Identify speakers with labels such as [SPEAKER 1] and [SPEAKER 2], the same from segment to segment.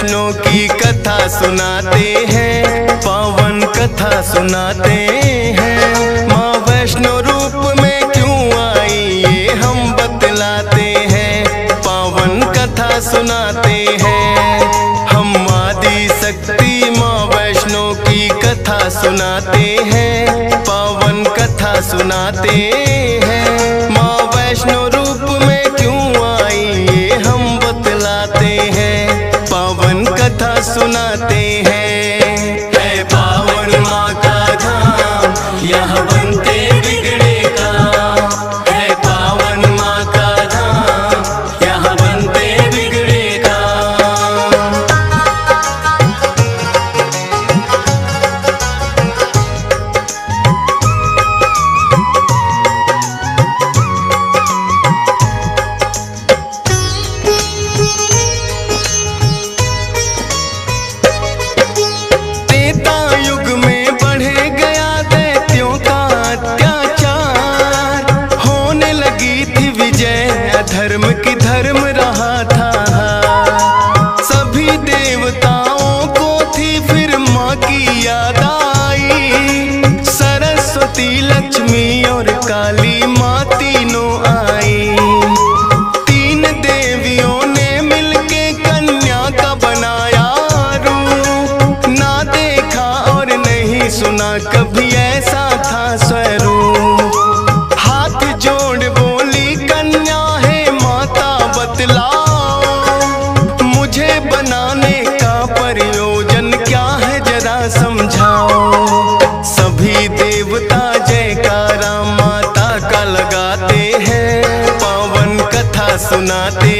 [SPEAKER 1] वैष्णो की कथा सुनाते हैं, पावन कथा सुनाते हैं। माँ वैष्णो रूप में क्यों आई ये हम बतलाते हैं, पावन कथा सुनाते हैं। हम आदि शक्ति माँ वैष्णो की कथा सुनाते हैं, पावन कथा सुनाते हैं। माँ वैष्णो रूप में क्यों आई ये हम बतलाते हैं, पावन कथा सुनाते हैं। है पावन माँ का धाम यहाँ बनते बिगड़े काम, है पावन माँ का धाम यहाँ बनते बिगड़े काम। धर्म की धर्म रहा था, सभी देवताओं को थी फिर माँ की याद आई। सरस्वती लक्ष्मी और काली माँ तीनों आई। तीन देवियों ने मिलके कन्या का बनाया रूप, ना देखा और नहीं सुना कभी ऐसा था स्वरूप। हाथ जोड़ बोली कन्या बतलाओ, मुझे बनाने का प्रयोजन क्या है जरा समझाओ। सभी देवता जयकारा माता का लगाते हैं, पावन कथा सुनाते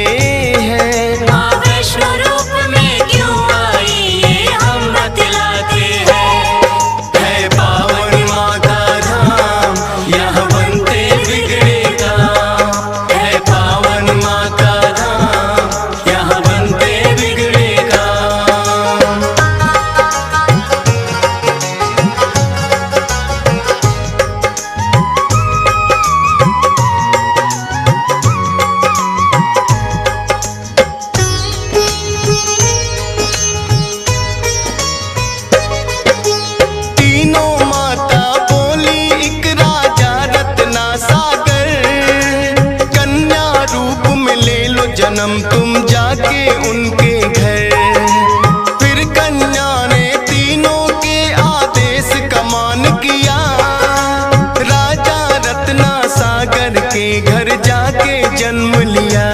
[SPEAKER 1] हैं।
[SPEAKER 2] माँ वैष्णो रूप में क्यों आई ये हम बतलाते हैं।
[SPEAKER 1] है पावन माँ का धाम यहाँ बनते बिगड़े काम, है पावन माँ का जन्म तुम जाके उनके घर। फिर कन्या ने तीनों के आदेश का मान किया, राजा रत्ना सागर के घर जाके जन्म लिया।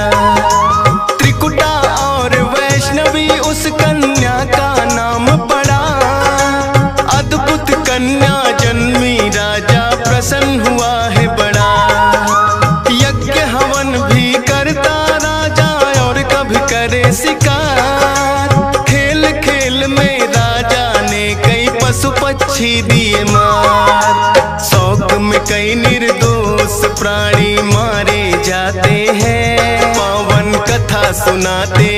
[SPEAKER 1] त्रिकुटा और वैष्णवी उस कन्या का नाम पड़ा, अद्भुत कन्या जन्मी राजा प्रसन्न हुआ है बड़ा। यज्ञ हवन भी करता करे शिकार, खेल खेल में राजा ने कई पशु पक्षी दिए मार। शौक में कई निर्दोष प्राणी मारे जाते हैं, पावन कथा सुनाते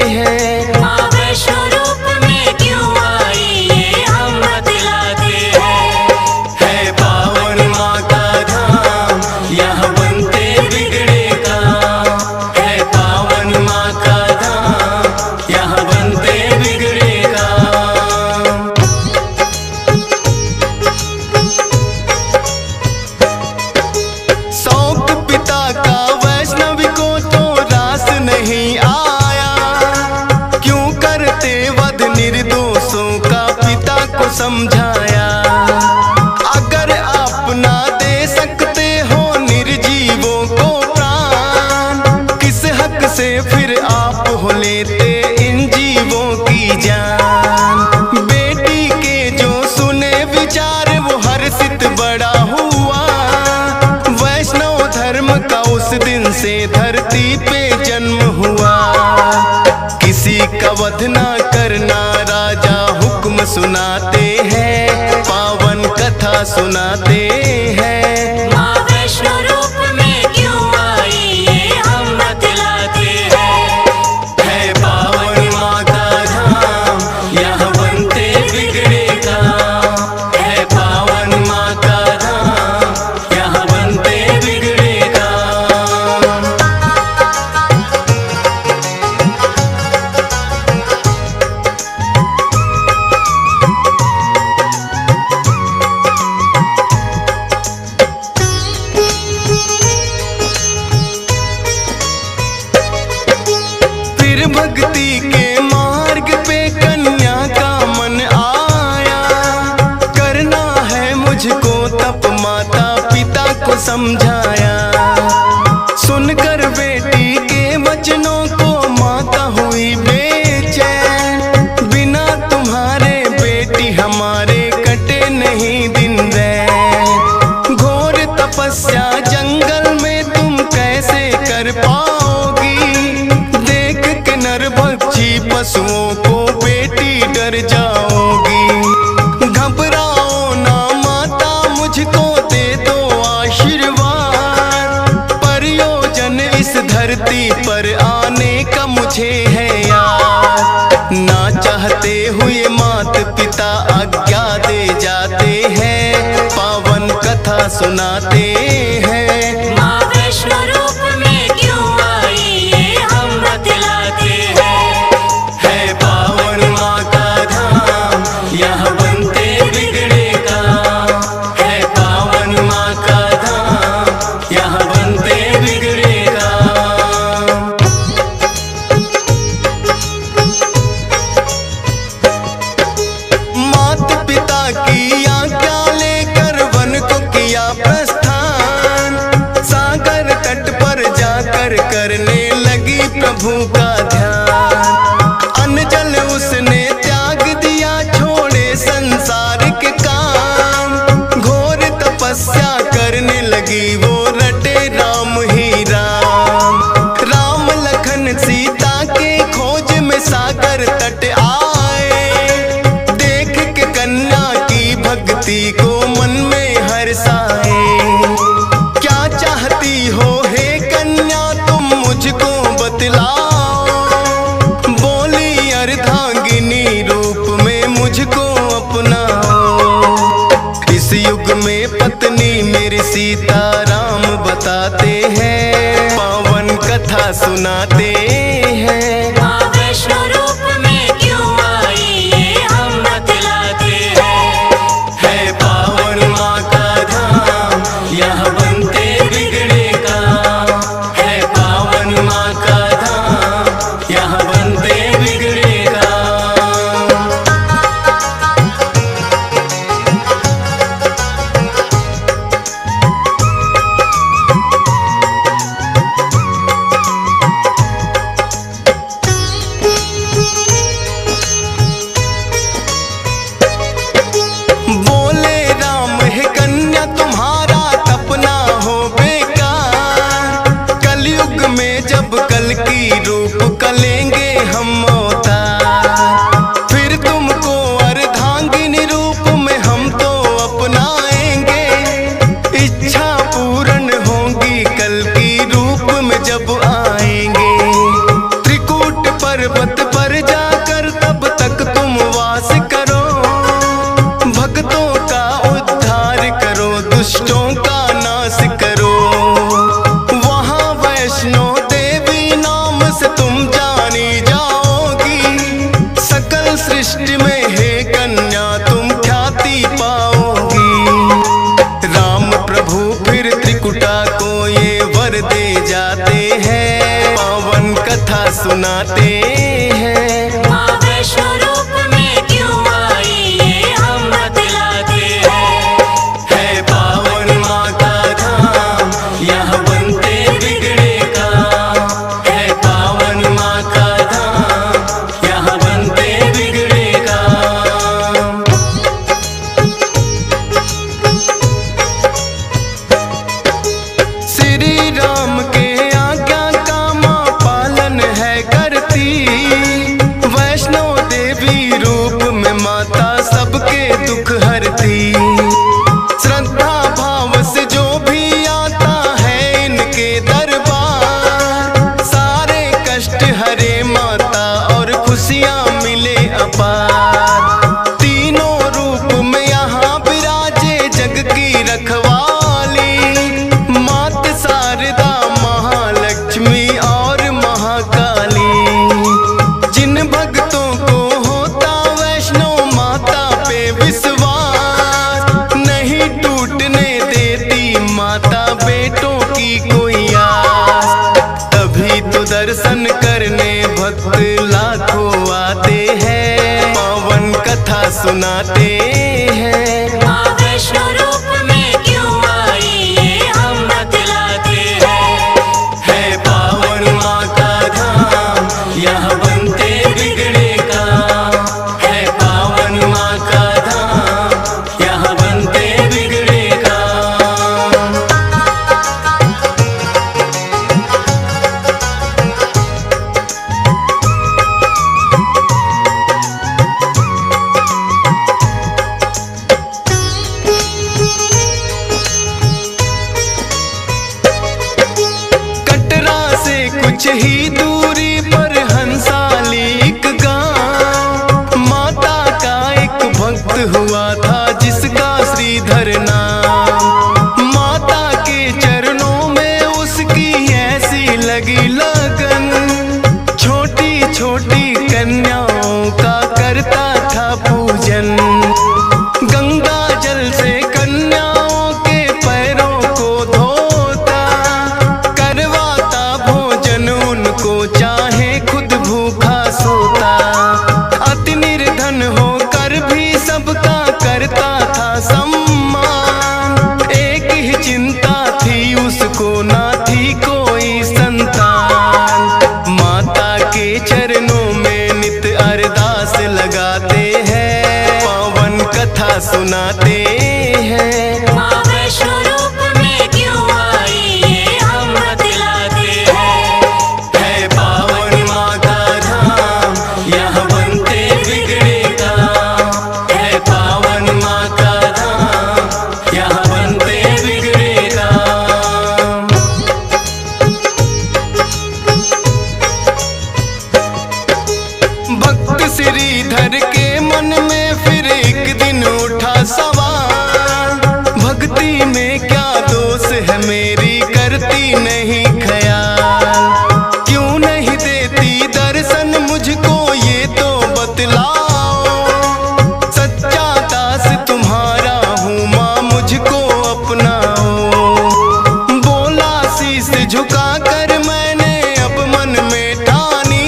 [SPEAKER 1] हैं।
[SPEAKER 2] माँ वैष्णो रूप में क्यों आई ये हम बतलाते हैं।
[SPEAKER 1] है पावन माँ का धाम यहाँ बनते बिगड़े काम, है पावन माँ का यहाँ बनते बिगड़े काम। शौक पिता का वैष्णवी को तो रास नहीं आया, क्यों करते वध निर्दोषों का पिता को समझाया। अगर आप ना दे सकते हो निर्जीवों को प्राण, किस हक से फिर आप हो लेते इन जीवों की जान। बेटी के जो सुने विचार वो हर्षित बड़ा हुआ, वैष्णव धर्म का उस दिन से धरती पे जन्म हुआ। किसी का वध ना करना राजा हुक्म सुनाते हैं, पावन कथा सुनाते हैं।
[SPEAKER 2] माँ वैष्णो रूप में क्यों आई ये हम बतलाते हैं।
[SPEAKER 1] है पावन माँ का धाम यहाँ बनते बिगड़े काम, है पावन माँ का धाम यहाँ बनते बिगड़े काम। समझाया। सुनकर बेटी के वचनों को माता हुई बेचैन। बिना तुम्हारे बेटी हमारे कटे नहीं दिन रैन। घोर तपस्या जंगल में तुम कैसे कर पाओगी। देख के नरभक्षी पशुओं को बेटी डर जाओगी। घबराओ ना माता, मुझको दे दो आशीर्वाद। प्रयोजन इस धरती पर आने का मुझे है याद। ना चाहते हुए मात पिता आज्ञा दे जाते हैं, पावन कथा सुनाते हैं।
[SPEAKER 2] माँ वैष्णो रूप में क्यों आई ये हम बतलाते हैं।
[SPEAKER 1] है पावन माँ का धाम, यहाँ बनते बिगड़े काम। है पावन माँ का धाम, यहाँ बनते बिगड़े काम। मात पिता की आज्ञा लेकर वन को किया प्रस्थान। सागर तट पर जाकर करने लगी प्रभु का ध्यान। अन्न जल उसने त्याग दिया, छोड़े संसार के काम। घोर तपस्या करने लगी वो, रटे राम ही राम। राम लखन सीता के खोज में सागर तट आए। देख के कन्या की भक्ति को मन में हर्षाए। क्या चाहती हो हे कन्या तुम मुझको बतलाओ। बोली अर्धांगिनी रूप में मुझको अपनाओ। इस युग में पत्नी मेरी सीता राम बताते हैं, पावन कथा सुनाते हैं।
[SPEAKER 2] माँ वैष्णो रूप में क्यों आई ये हम बतलाते हैं।
[SPEAKER 1] है पावन माँ का धाम, यहाँ बनते बिगड़े काम। है पावन माँ का धाम, यहाँ बनते बिगड़े काम। बोले राम है कन्या तुम्हारा तपना हो बेकार। कलयुग में जब कल की रूप कलेंगे हम अवतार। फिर तुमको अर्धांगिनी रूप में हम तो अपनाएंगे। इच्छा पूर्ण होगी कल की रूप में जब आएंगे। त्रिकूट पर्वत पर जाकर तब तक तुम वास करो। भक्तों का उद्धार करो, दुष्टों का नाश करो। वहाँ वैष्णो देवी नाम से तुम जानी जाओगी। सकल सृष्टि में हे कन्या तुम ख्याति पाओगी। राम प्रभु फिर त्रिकुटा को ये वर दे जाते हैं, पावन कथा सुनाते हैं।
[SPEAKER 2] माँ वैष्णो रूप में क्यों आई ये हम बतलाते हैं।
[SPEAKER 1] है पावन माँ का धाम, यहाँ बनते बिगड़े काम। है पावन माँ का धाम, यहाँ बनते बिगड़े काम। श्री राम के आज्ञा का माँ पालन है करती। वैष्णो देवी रूप में माता सबके दुख हरती। श्रद्धा भाव से जो भी आता है इनके दरबार। सारे कष्ट हरे माता और खुशियाँ मिले अपार। तीनों रूप में यहाँ विराजे जग की रखवाली। मात शारदा महालक्ष्मी और महाकाली। जिन भक्तों को होता वैष्णो माता पे विश्वास, नहीं टूटने देती माता बेटों की कोई आस। तभी तो दर्शन करने भक्त लाखों आते हैं, पावन कथा सुनाते हैं।
[SPEAKER 2] माँ वैष्णो रूप में क्यों आई ये हम
[SPEAKER 1] कुछ ही दूरी पर हंसाली एक गांव, माता का एक भक्त हुआ था जिसका श्रीधर नाम। माता के चरणों में उसकी ऐसी लगी लगन, छोटी छोटी कन्याओं का करता था पूजन। गंगा जल से कन्याओं के पैरों को धोता, करवाता भोजन उनको चाहे खुद भूखा सोता। अति निर्धन होकर भी सबका करता था सम्मान, एक ही चिंता थी उसको ना थी कोई संतान। माता के चरणों में नित अरदास लगाते हैं, पावन कथा सुनाते हैं।
[SPEAKER 2] माँ वैष्णो रूप में क्यों आई ये हम बतलाते हैं।
[SPEAKER 1] है पावन माँ का धाम, यहाँ बनते बिगड़े काम। है पावन माँ का धाम, यहाँ बनते बिगड़े काम। भक्त श्रीधर के मन में फिर एक दिन उठा सवाल, भक्ति में क्या दोष है मेरी करती नहीं ख्याल। क्यों नहीं देती दर्शन मुझको ये तो बतलाओ, सच्चा दास तुम्हारा हूँ माँ मुझको अपनाओ। बोला शीश झुका कर मैंने अब मन में ठानी,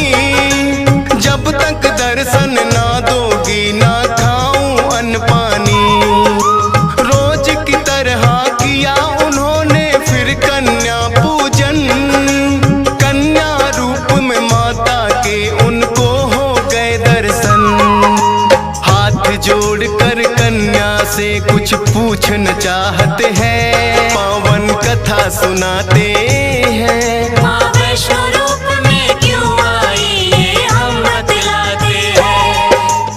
[SPEAKER 1] जब तक दर्शन ना दोगी ना खाऊं अन्न पानी। रोज की तरह किया उन्होंने फिर कन्या पूजन, कन्या रूप में माता के उनको हो गए दर्शन। हाथ जोड़कर कन्या से कुछ पूछना चाहते हैं, पावन कथा सुनाते हैं।
[SPEAKER 2] माँ वैष्णो रूप में क्यों आई ये हम बतलाते हैं।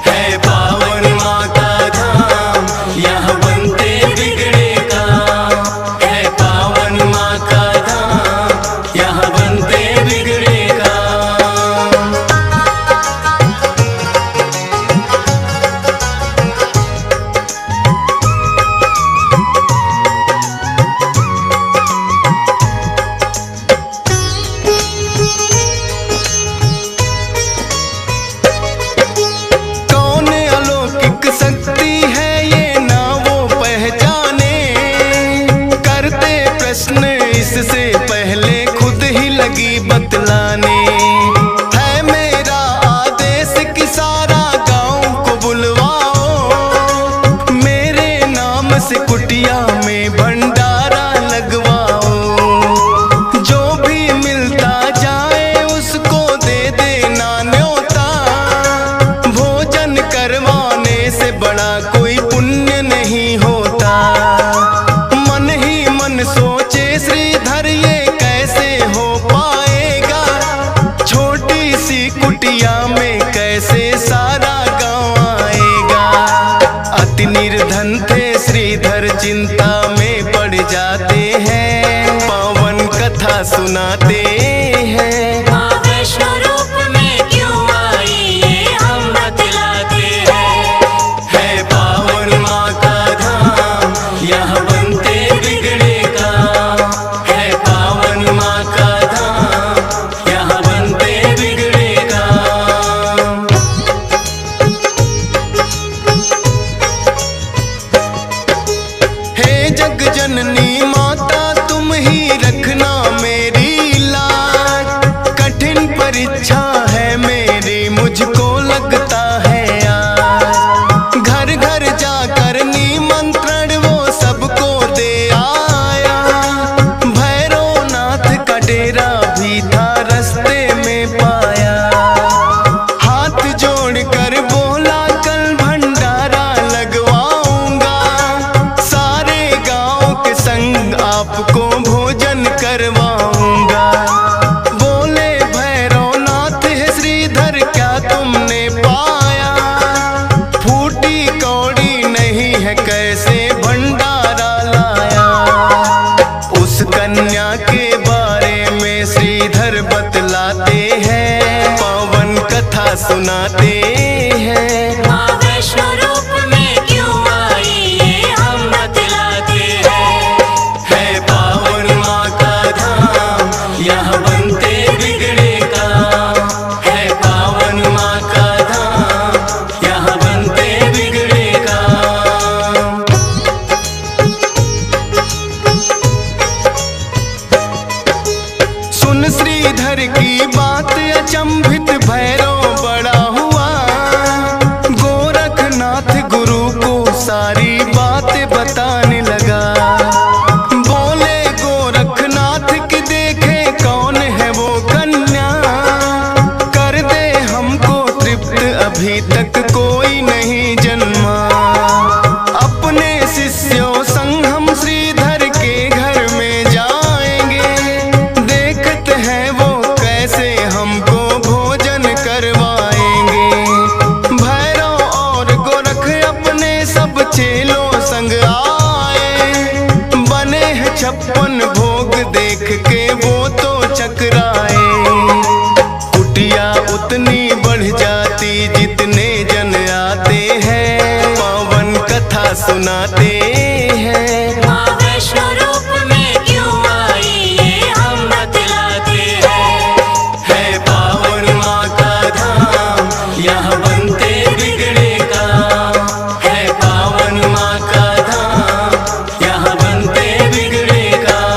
[SPEAKER 1] है पावन माँ का धाम, यहाँ बनते बिगड़े काम। है पावन माँ का धाम, यहाँ बनते बिगड़े काम। कौन अलौकिक शक्ति है ये ना वो पहचाने, करते प्रश्न इससे पहले खुद ही लगी बतलाने। है मेरा आदेश कि सारा गांव को बुलवाओ, मेरे नाम से कुटिया में भंडारा लगवाओ। जो भी मिलता जाए उसको दे देना न्योता, भोजन करवाने से बड़ा कोई पुण्य नहीं होता। मन ही मन सोचे श्रीधर ये कैसे हो पाएगा, छोटी सी कुटिया में कैसे सारा गांव आएगा। अति निर्धन थे श्रीधर चिंता में पड़ जाते हैं, पावन कथा सुनाते हैं।
[SPEAKER 2] माँ वैष्णो रूप में क्यों आई ये हम बतलाते हैं।
[SPEAKER 1] है पावन माँ का धाम, यहाँ बनते बिगड़े काम। है पावन माँ का धाम, यहाँ बनते बिगड़े काम। हे जग जननी माता तुम ही रखना मेरी लाज, कठिन परीक्षा है मेरी मुझको लगता है आज। घर घर जाकर निमंत्रण वो सबको दे आया, भैरवनाथ का डेरा भी था रास्ते में पाया। हाथ जोड़कर बोला कल भंडारा लगवाऊंगा, सारे गांव के संग आपको भोजन करवाऊंगा। बोले भैरवनाथ है श्रीधर क्या तुमने पाया, फूटी कौड़ी नहीं है कैसे भंडारा लाया। उस कन्या के बारे में श्रीधर बतला सुनाते हैं।
[SPEAKER 2] माँ वैष्णो रूप में क्यों आई ये हम बतलाते हैं।
[SPEAKER 1] है पावन माँ का धाम, यहाँ बनते बिगड़े काम। है पावन माँ का धाम, यहाँ बनते बिगड़े काम। सुन श्रीधर की बात अचंभित भैरव बड़ा हुआ। गोरखनाथ गुरु को सारी बातें बताने लगा। बोले गोरखनाथ की देखे कौन है वो कन्या। कर दे हमको तृप्त अभी तक कोई नहीं जन्मा। अपने शिष्यों संग हम श्रीधर के घर में जाएंगे। देखते हैं वो कैसे हमको भोजन करवाएंगे। भैरव और गोरख अपने सब चेलों संग आए। बने हैं 56 भोग देख के वो तो चकराए। कुटिया उतनी बढ़ जाती जितने जन आते हैं। पावन कथा सुनाते हैं।
[SPEAKER 2] माँ वैष्णो रूप में क्यों आई ये हम बतलाते हैं।
[SPEAKER 1] है पावन माँ का धाम, यहाँ बनते बिगड़े काम। है पावन माँ का धाम, यहाँ बनते बिगड़े काम।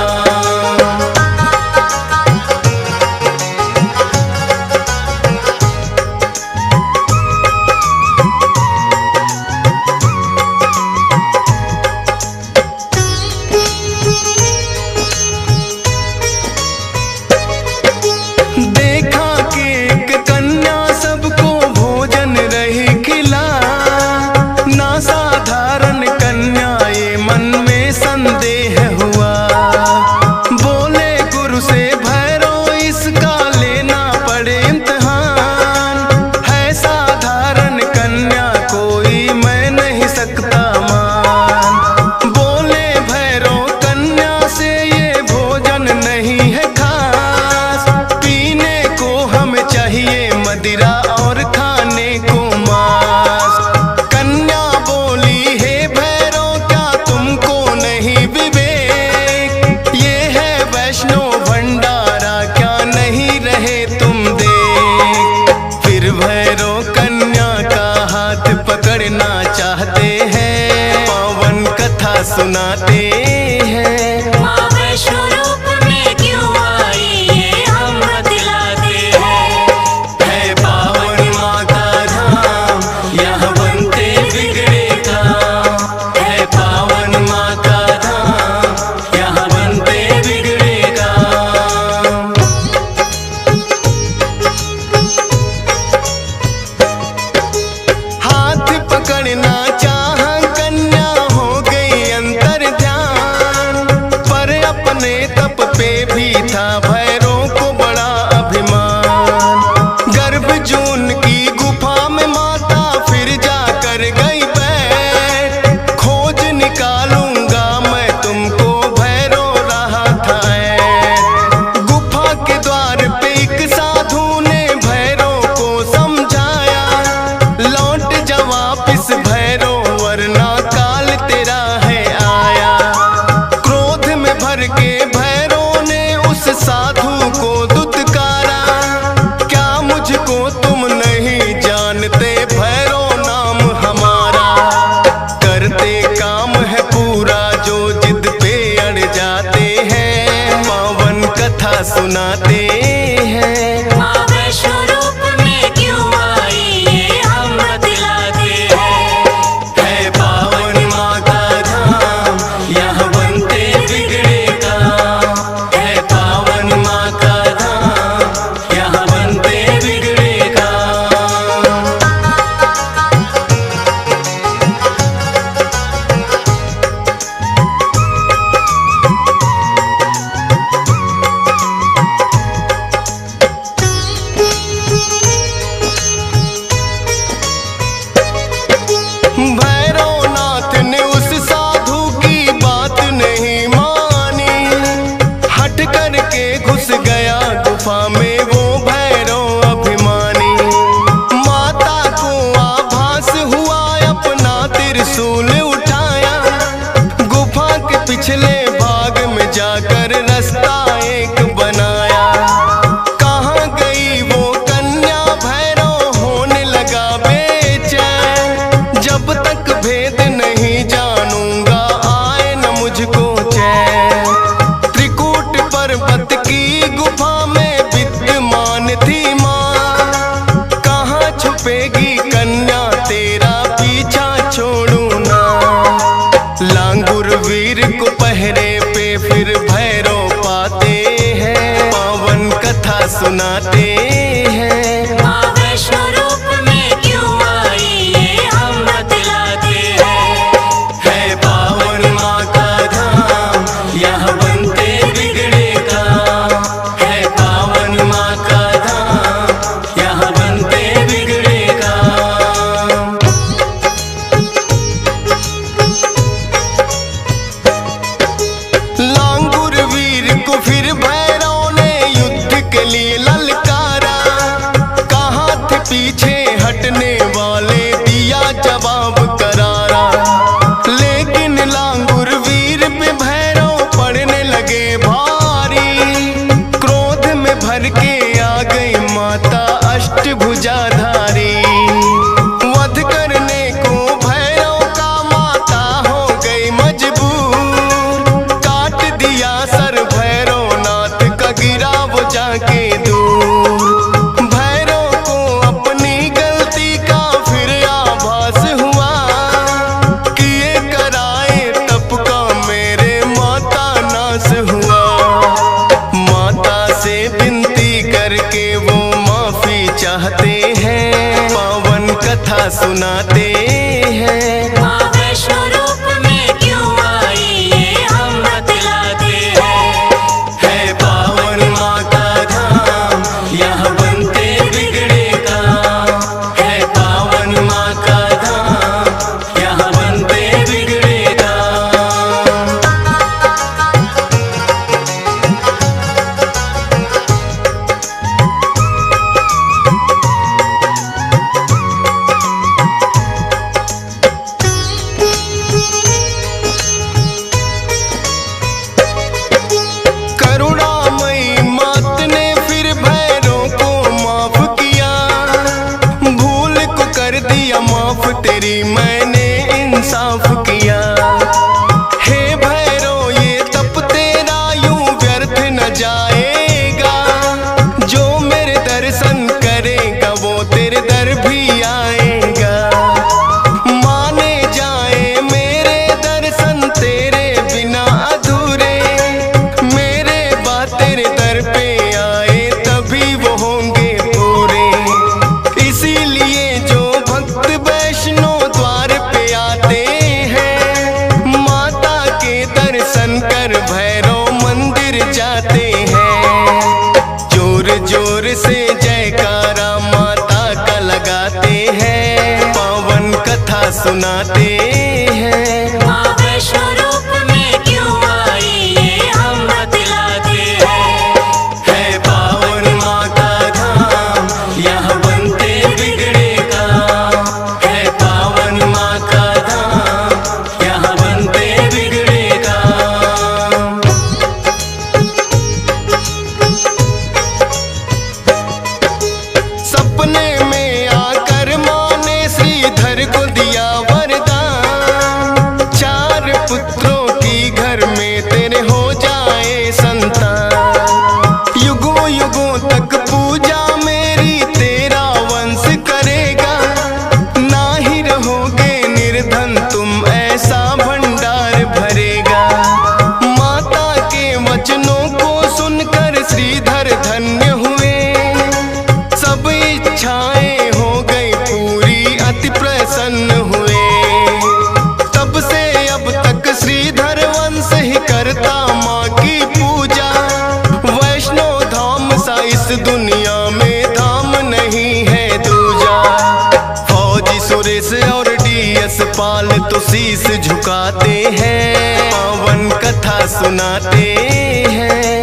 [SPEAKER 1] देखा कि एक कन्या सबको भोजन रही खिला। ना साधारण कन्या ये मन में संदेह हुआ। बोले गुरु से भैरव इसका लेना पड़े इम्तिहान। है साधारण कन्या कोई मैं नहीं सकता मान। बोले भैरव कन्या से ये भोजन नहीं है खास। पीने को हमें चाहिए मदिरा और खाने को मांस। कन्या बोली हे भैरव क्या तुमको नहीं विवेक। ये है वैष्णो भंडारा क्या नहीं रहे तुम देख। फिर भैरव कन्या का हाथ पकड़ना चाहते हैं। पावन कथा सुनाते हैं।
[SPEAKER 2] माँ वैष्णो रूप में क्यों आई ये हम बतलाते हैं।
[SPEAKER 1] है पावन माँ का धाम, यहाँ बनते बिगड़े काम। है पावन माँ का धाम, यहाँ बनते बिगड़े काम। हाथ पकड़ना चाह कन्या हो गई अंतर ध्यान। पर अपने तप पे भी था भैरव को बड़ा अभिमान। गर्भ जून की गुफा में माता फिर जाकर गई बैठ। खोज निकालूंगा मैं तुमको भैरव रहा था ऐठ। गुफा के द्वार पे एक साधु ने भैरव को समझाया। लौट जा वापिस भैरव वरना काल तेरा है आया। क्रोध में भर के भैरव ने उस साधु को दुत्कारा। क्या मुझको तुम नहीं जानते भैरव नाम हमारा। करते काम है पूरा जो जिद पे अड़ जाते हैं। पावन कथा सुनाते हैं।
[SPEAKER 2] माँ वैष्णो रूप में क्यों आई ये हम बतलाते हैं।
[SPEAKER 1] है पावन माँ का धाम, यहाँ बनते बिगड़े काम। है पावन माँ का धाम, यहाँ बनते बिगड़े काम। जाकर रास्ता एक बनाया। कहाँ गई वो कन्या भैरव होने लगा बेचैन। जब तक भेद नहीं जानूंगा आए न मुझको चैन। त्रिकूट पर्वत की गुफा में विद्यमान थी माँ। कहाँ छुपेगी कन्या तेरा पीछा छोड़ू ना। लांगुर वीर को पहरे पे फिर भैरव पाते हैं। पावन कथा सुनाते हैं।
[SPEAKER 2] माँ वैष्णो रूप में क्यों आई ये हम बतलाते हैं।
[SPEAKER 1] है पावन माँ का धाम यहाँ बनते बिगड़े काम। है पावन माँ का धाम यहाँ बनते बिगड़े काम। लांगुर वीर को फिर भैरव ने युद्ध के लिए ललकारा। कहाँ थे पीछे हटने वाले दिया जवाब करारा। लेकिन लांगुर वीर पे भैरव पड़ने लगे भारी। क्रोध में भर के आ गई माता अष्टभुजाधारी। वध करने को भैरव का माता हो गई मजबूर। काट दिया सर भैरवनाथ का गिरा वो जाके दूर। भैरव को अपनी गलती का फिर आभास हुआ। किए कराए तप का मेरे माता नाश हुआ। माता से विनती करके वो माफी चाहते हैं। पावन कथा सुनाते हैं।
[SPEAKER 2] माँ वैष्णो रूप में क्यों आई ये हम बतलाते हैं।
[SPEAKER 1] है पावन माँ का धाम यहाँ बनते बिगड़े काम। है पावन माँ का धाम यहाँ बनते बिगड़े काम। करुणामयी मात ने फिर भैरव को माफ किया। भूल को कर दिया माफ तेरी मैंने इंसाफ किया। हे भैरव ये तप तेरा यूं व्यर्थ न जाएगा। जो मेरे दर्शन करेगा वो तेरे दर भी आएगा। माने जाए मेरे दर्शन तेरे बिना अधूरे। मेरे बाद तेरे दर पे आए तभी वो होंगे पूरे। इसीलिए जो भक्त वैष्णो द्वार पे आते हैं। माता के दर्शन कर भैरव मंदिर जाते हैं। जोर जोर से जयकारा माता का लगाते हैं। पावन कथा सुनाते हैं।
[SPEAKER 2] माँ वैष्णो रूप में क्यों आई ये हम बतलाते हैं।
[SPEAKER 1] है पावन माँ का धाम यहाँ बनते बिगड़े काम। है पावन माँ का धाम यहाँ बनते बिगड़े काम। सपने में आकर माँ ने श्रीधर को दिया वरदान। 4 पुत्रों की घर में तेरे हो जाए संतान। युगों युगों तक पूजा मेरी तेरा वंश करेगा। ना ही रहोगे निर्धन तुम ऐसा भंडार भरेगा। माता के वचनों को सुनकर श्रीधर धन्य हुए। सब इच्छाएं हो गई पूरी अति प्रसन्न हुए। तब से अब तक श्रीधर वंश ही करता माँ की पूजा। वैष्णो धाम सा इस दुनिया में धाम नहीं है दूजा। फौजी सुरेश और डीएस पाल तो शीश झुकाते हैं। पावन कथा सुनाते हैं।